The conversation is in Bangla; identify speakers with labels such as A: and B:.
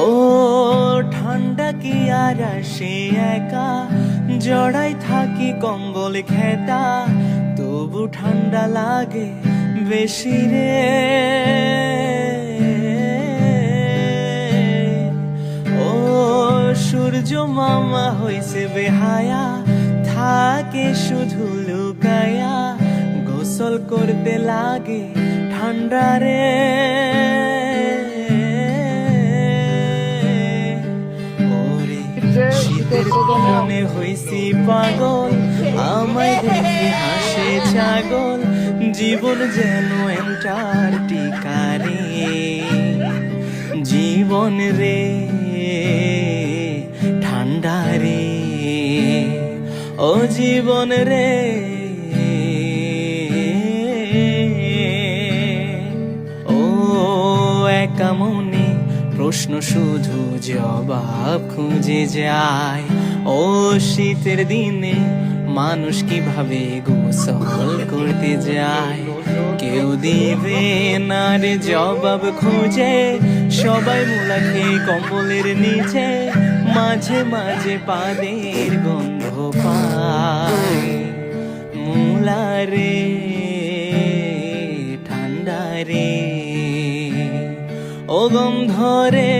A: ও ঠান্ডা কি আর আসে একা, জড়াই থাকি কম্বল খেটা, তবু ঠান্ডা লাগে বেশি রে। ও সূর্য মামা হইছে বেহায়া, থাকে শুধু লুকায়া, গোসল করতে লাগে ঠান্ডা রে। ওরে শীতের মনে হইছি পাগল, আমায় দেখে হাসে ছাগল, জীবন যেন অ্যান্টার্কটিকা রে। জীবন রে ঠান্ডা রে, ও জীবন রে। ও একা মনে প্রশ্ন শুধু জবাব খুঁজে যায়, ও শীতের দিনে মানুষ কিভাবে গোসল করতে যায়, কেউ দিবে না রে জবাব খুঁজে, সবাই মুলা খেয়ে কম্বলের নিচে, মাঝে মাঝে পাদের গন্ধ পায়। মুলা রে ঠান্ডা রে, ও গন্ধ রে।